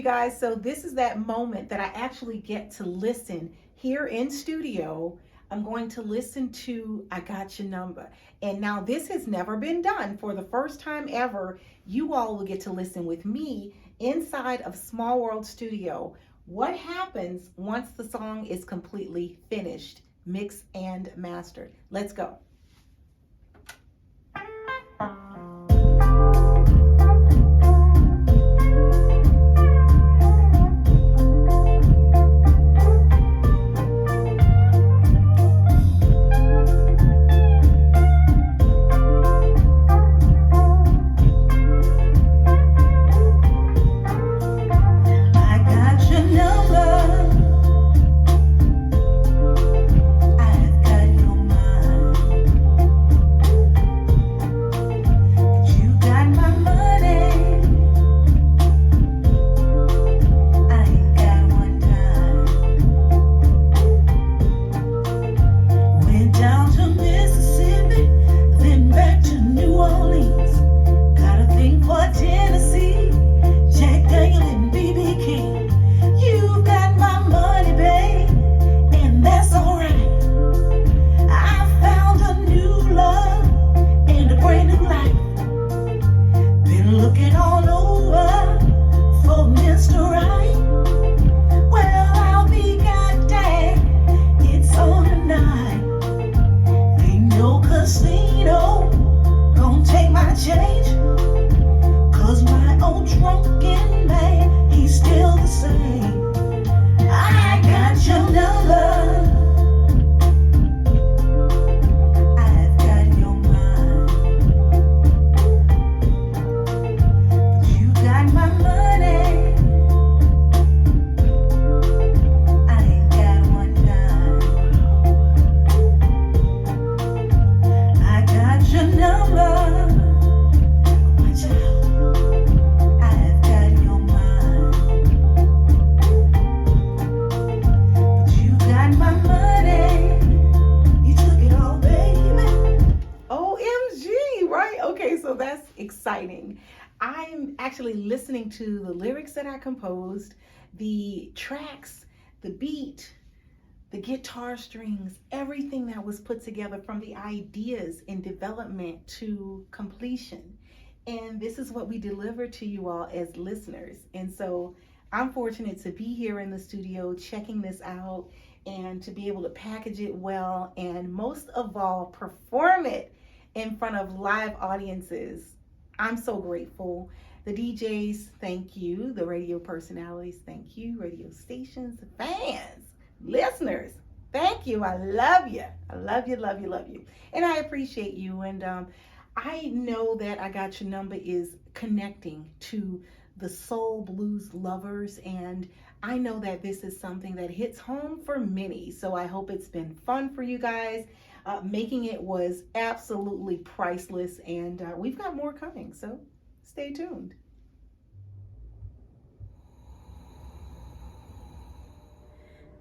guys. So this is that moment that I actually get to listen here in studio. I'm going to listen to I Got Your Number. And now this has never been done. For the first time ever, you all will get to listen with me inside of Smallworld Studio. What happens once the song is completely finished, mixed and mastered? Let's go. Exciting. I'm actually listening to the lyrics that I composed, the tracks, the beat, the guitar strings, everything that was put together from the ideas in development to completion. And this is what we deliver to you all as listeners. And so I'm fortunate to be here in the studio checking this out and to be able to package it well and most of all perform it in front of live audiences. I'm so grateful. The DJs, thank you. The radio personalities, thank you. Radio stations, fans, listeners, thank you. I love you. I love you, love you, love you. And I appreciate you. And I know that I Got Your Number is connecting to the soul blues lovers. And I know that this is something that hits home for many. So I hope it's been fun for you guys. Making it was absolutely priceless, and we've got more coming, so stay tuned.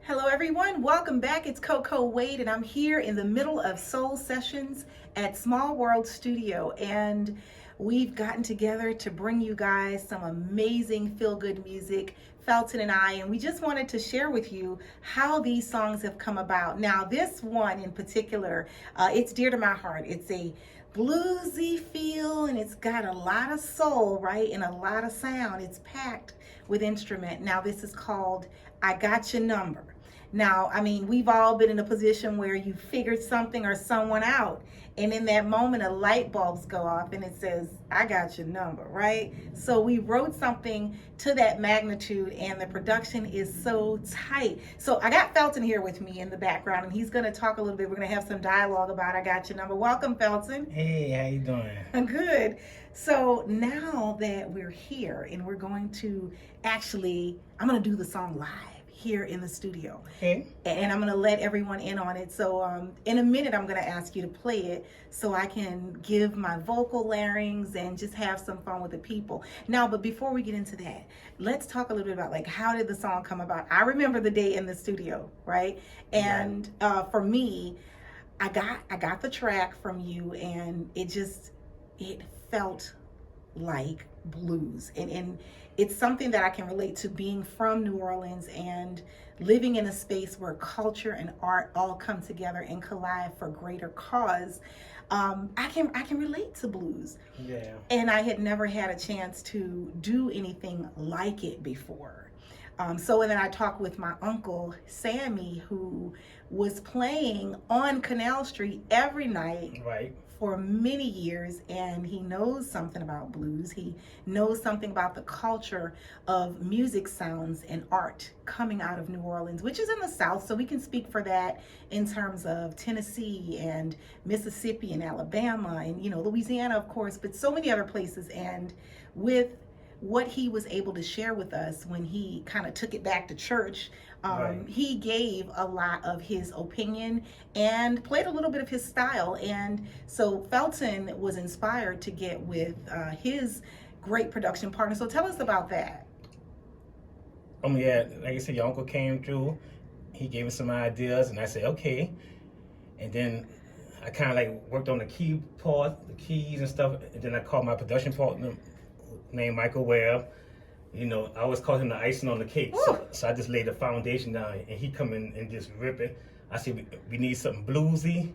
Hello everyone, welcome back. It's CoCo Wade, and I'm here in the middle of Soul Sessions at Smallworld Studio, and we've gotten together to bring you guys some amazing feel-good music, Felton and I, and we just wanted to share with you how these songs have come about. Now, this one in particular, it's dear to my heart. It's a bluesy feel, and it's got a lot of soul, right, and a lot of sound. It's packed with instrument. Now, this is called I Got Your Number. Now, I mean, we've all been in a position where you figured something or someone out, and in that moment, a light bulbs go off and it says, I got your number, right? So we wrote something to that magnitude, and the production is so tight. So I got Felton here with me in the background, and he's gonna talk a little bit. We're gonna have some dialogue about I Got Your Number. Welcome, Felton. Hey, how you doing? I'm good. So now that we're here and we're going to actually, I'm gonna do the song live here in the studio. Okay. And I'm going to let everyone in on it. So in a minute, I'm going to ask you to play it so I can give my vocal larynx and just have some fun with the people. Now, but before we get into that, let's talk a little bit about like, how did the song come about? I remember the day in the studio, right? And for me, I got the track from you, and it felt like blues. And it's something that I can relate to, being from New Orleans and living in a space where culture and art all come together and collide for greater cause. I can relate to blues. Yeah. And I had never had a chance to do anything like it before. So and then I talked with my uncle, Sammy, who was playing on Canal Street every night. Right. For many years, and he knows something about blues. He knows something about the culture of music sounds and art coming out of New Orleans, which is in the South, so we can speak for that in terms of Tennessee and Mississippi and Alabama and, you know, Louisiana, of course, but so many other places. And with what he was able to share with us when he kind of took it back to church, right. He gave a lot of his opinion and played a little bit of his style. And so Felton was inspired to get with his great production partner. So tell us about that. Yeah, like I said, your uncle came through. He gave me some ideas, and I said, okay. And then I kind of like worked on the key part, the keys and stuff. And then I called my production partner named Michael Webb. You know, I always call him the icing on the cake. So I just laid the foundation down, and he come in and just rip it. I said, we need something bluesy,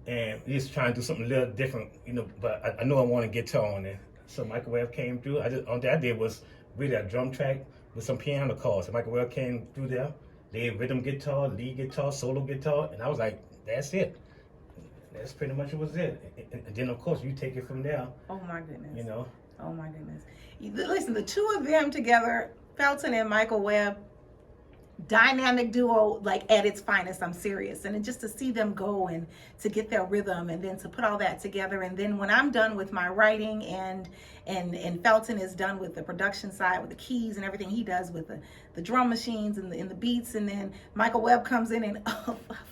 and we just trying to do something a little different, you know, but I know I want a guitar on it. So Michael Webb came through. All that I did was really a drum track with some piano chords. So Michael Webb came through there, laid rhythm guitar, lead guitar, solo guitar, and I was like, that's it. That's pretty much it was it. And then, of course, you take it from there. Oh, my goodness. You know? Oh, my goodness. Listen, the two of them together, Felton and Michael Webb, dynamic duo, like at its finest. I'm serious. And just to see them go and to get their rhythm and then to put all that together. And then when I'm done with my writing and Felton is done with the production side, with the keys and everything he does with the drum machines and the beats, and then Michael Webb comes in and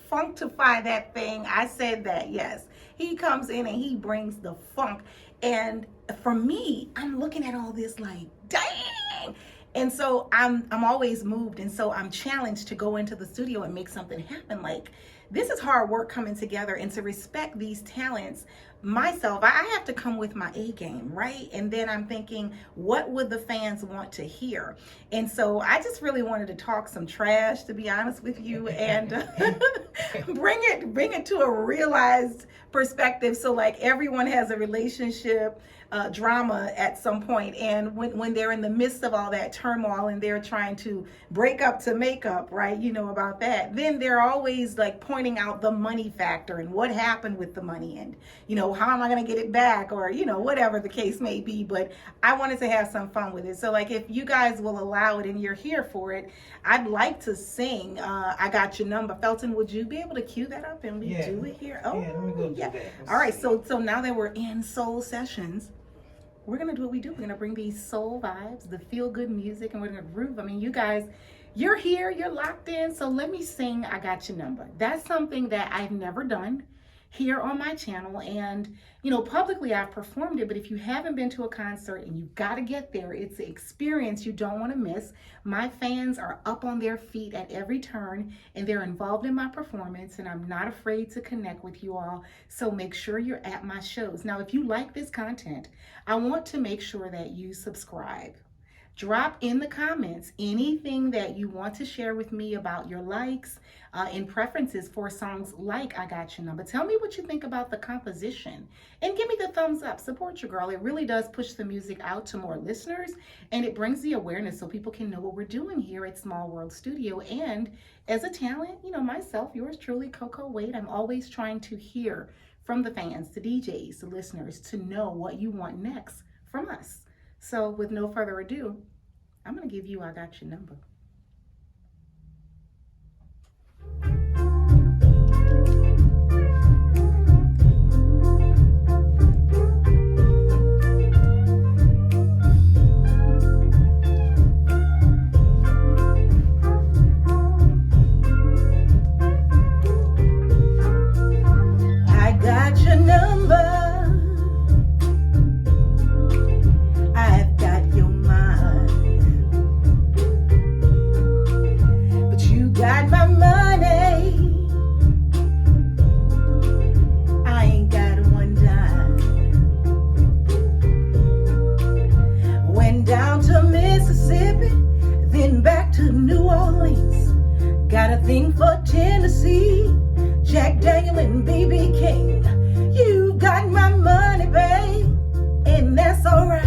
functify that thing. I said that, yes. He comes in and he brings the funk. And for me, I'm looking at all this like, dang. And so I'm always moved, and so I'm challenged to go into the studio and make something happen. Like, this is hard work coming together, and to respect these talents myself, I have to come with my A game, right? And then I'm thinking, what would the fans want to hear? And so I just really wanted to talk some trash, to be honest with you, and bring it to a realized perspective. So like everyone has a relationship drama at some point, and when they're in the midst of all that turmoil and they're trying to break up to make up, right? You know about that. Then they're always like pointing out the money factor and what happened with the money, and you know, how am I going to get it back, or you know, whatever the case may be. But I wanted to have some fun with it. So like, if you guys will allow it and you're here for it, I'd like to sing I Got Your Number. Felton, would you be able to cue that up and we do it here? Oh yeah, let me go do that. All right, so now that we're in soul sessions, we're going to do what we do. We're going to bring these soul vibes, the feel-good music, and we're going to groove. I mean, you guys, you're here, you're locked in, so let me sing I Got Your Number. That's something that I've never done here on my channel, and you know, publicly I've performed it, but if you haven't been to a concert and you've got to get there, it's an experience you don't want to miss. My fans are up on their feet at every turn, and they're involved in my performance, and I'm not afraid to connect with you all, so make sure you're at my shows. Now, if you like this content, I want to make sure that you subscribe. Drop in the comments anything that you want to share with me about your likes and preferences for songs like I Got Your Number. Tell me what you think about the composition and give me the thumbs up. Support your girl. It really does push the music out to more listeners, and it brings the awareness so people can know what we're doing here at Smallworld Studio. And as a talent, you know, myself, yours truly, CoCo Wade, I'm always trying to hear from the fans, the DJs, the listeners, to know what you want next from us. So with no further ado, I'm going to give you I Got Your Number. I got your number. I've got your mind. But you got my money. I ain't got one dime. got a thing for Tennessee, Jack Daniel and BB King. You got my money, babe, and that's alright.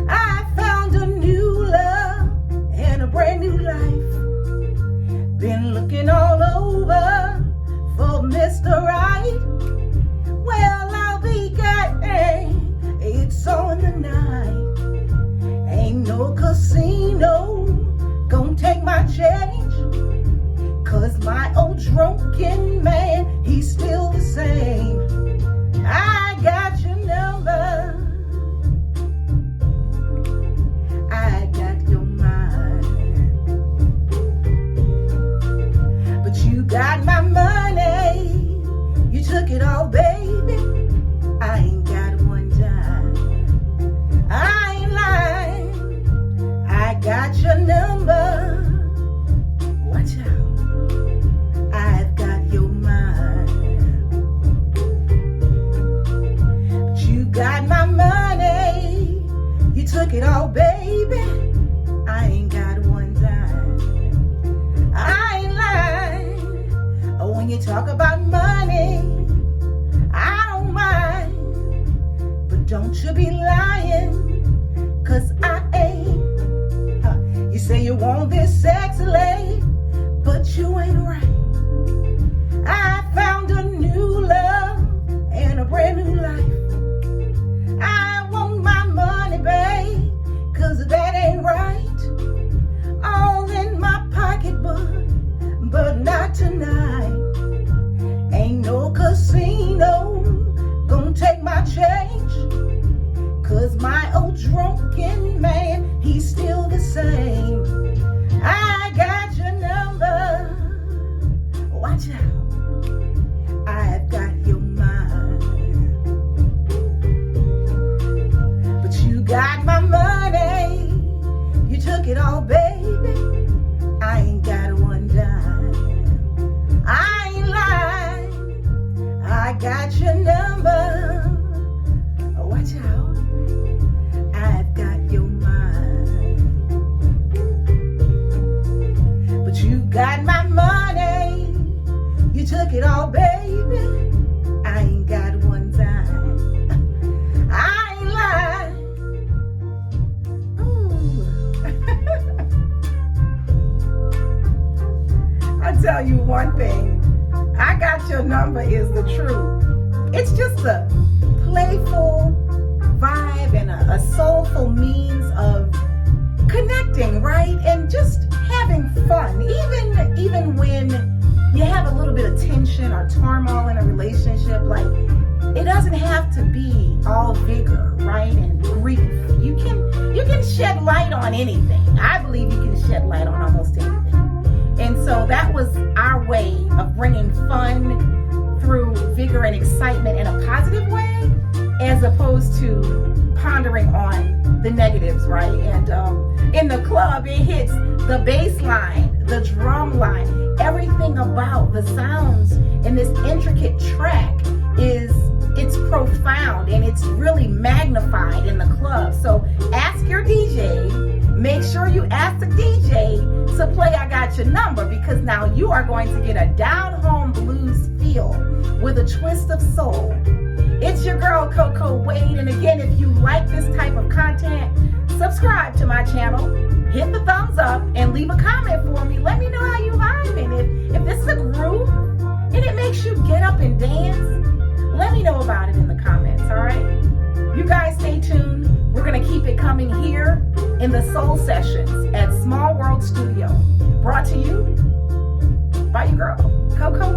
I found a new love and a brand new life. Been looking all over for Mr. Right. Well, I'll be goddamn, it's on the night. Ain't no casino gonna take my change, 'cause my old drunken man, he's still the same. I got your number, I got your mind, but you got my money, you took it all, baby. I ain't got one dime, I ain't lying, I got your number. Watch out, I've got your mind, but you got my money, you took it all, baby. I ain't got one dime, I ain't lying. When you talk about money, I don't mind, but don't you be lying, 'cause I ain't. You say you want this sexy lady, but you ain't right. I found a new love and a brand new life. I want my money, babe, 'cause that ain't right. All in my pocketbook, but not tonight. Ain't no casino gonna take my change, 'cause my old drunken man, he's still the same. I got your number, watch out, I've got your mind, but you got my money, you took it all, baby. I ain't got one dime, I ain't lying, I got your number, watch out, I've got your mind, but you got my money, you took it all, baby. I ain't got one dime, I ain't lying. Ooh. I tell you one thing, I got your number is the truth. It's just a playful vibe and a soulful means of connecting, right? And just having fun. Even when you have a little bit of tension or turmoil in a relationship, like, it doesn't have to be all vigor, right? And grief. You can shed light on anything. I believe you can shed light on almost anything. And so that was our way of bringing fun through vigor and excitement in a positive way, as opposed to pondering on the negatives, right? And in the club, it hits the bass line, the drum line, everything about the sounds in this intricate track it's profound and it's really magnified in the club. So ask your DJ, make sure you ask the DJ to play I Got Your Number, because now you are going to get a down-home blues feel with a twist of soul. It's your girl, CoCo Wade, and again, if you like this type of content, subscribe to my channel, hit the thumbs up, and leave a comment for me. Let me know how you vibing. If this is a groove and it makes you get up and dance, let me know about it in the comments, all right? You guys stay tuned. We're going to keep it coming here in the Soul Sessions at Smallworld Studio. Brought to you by your girl, CoCo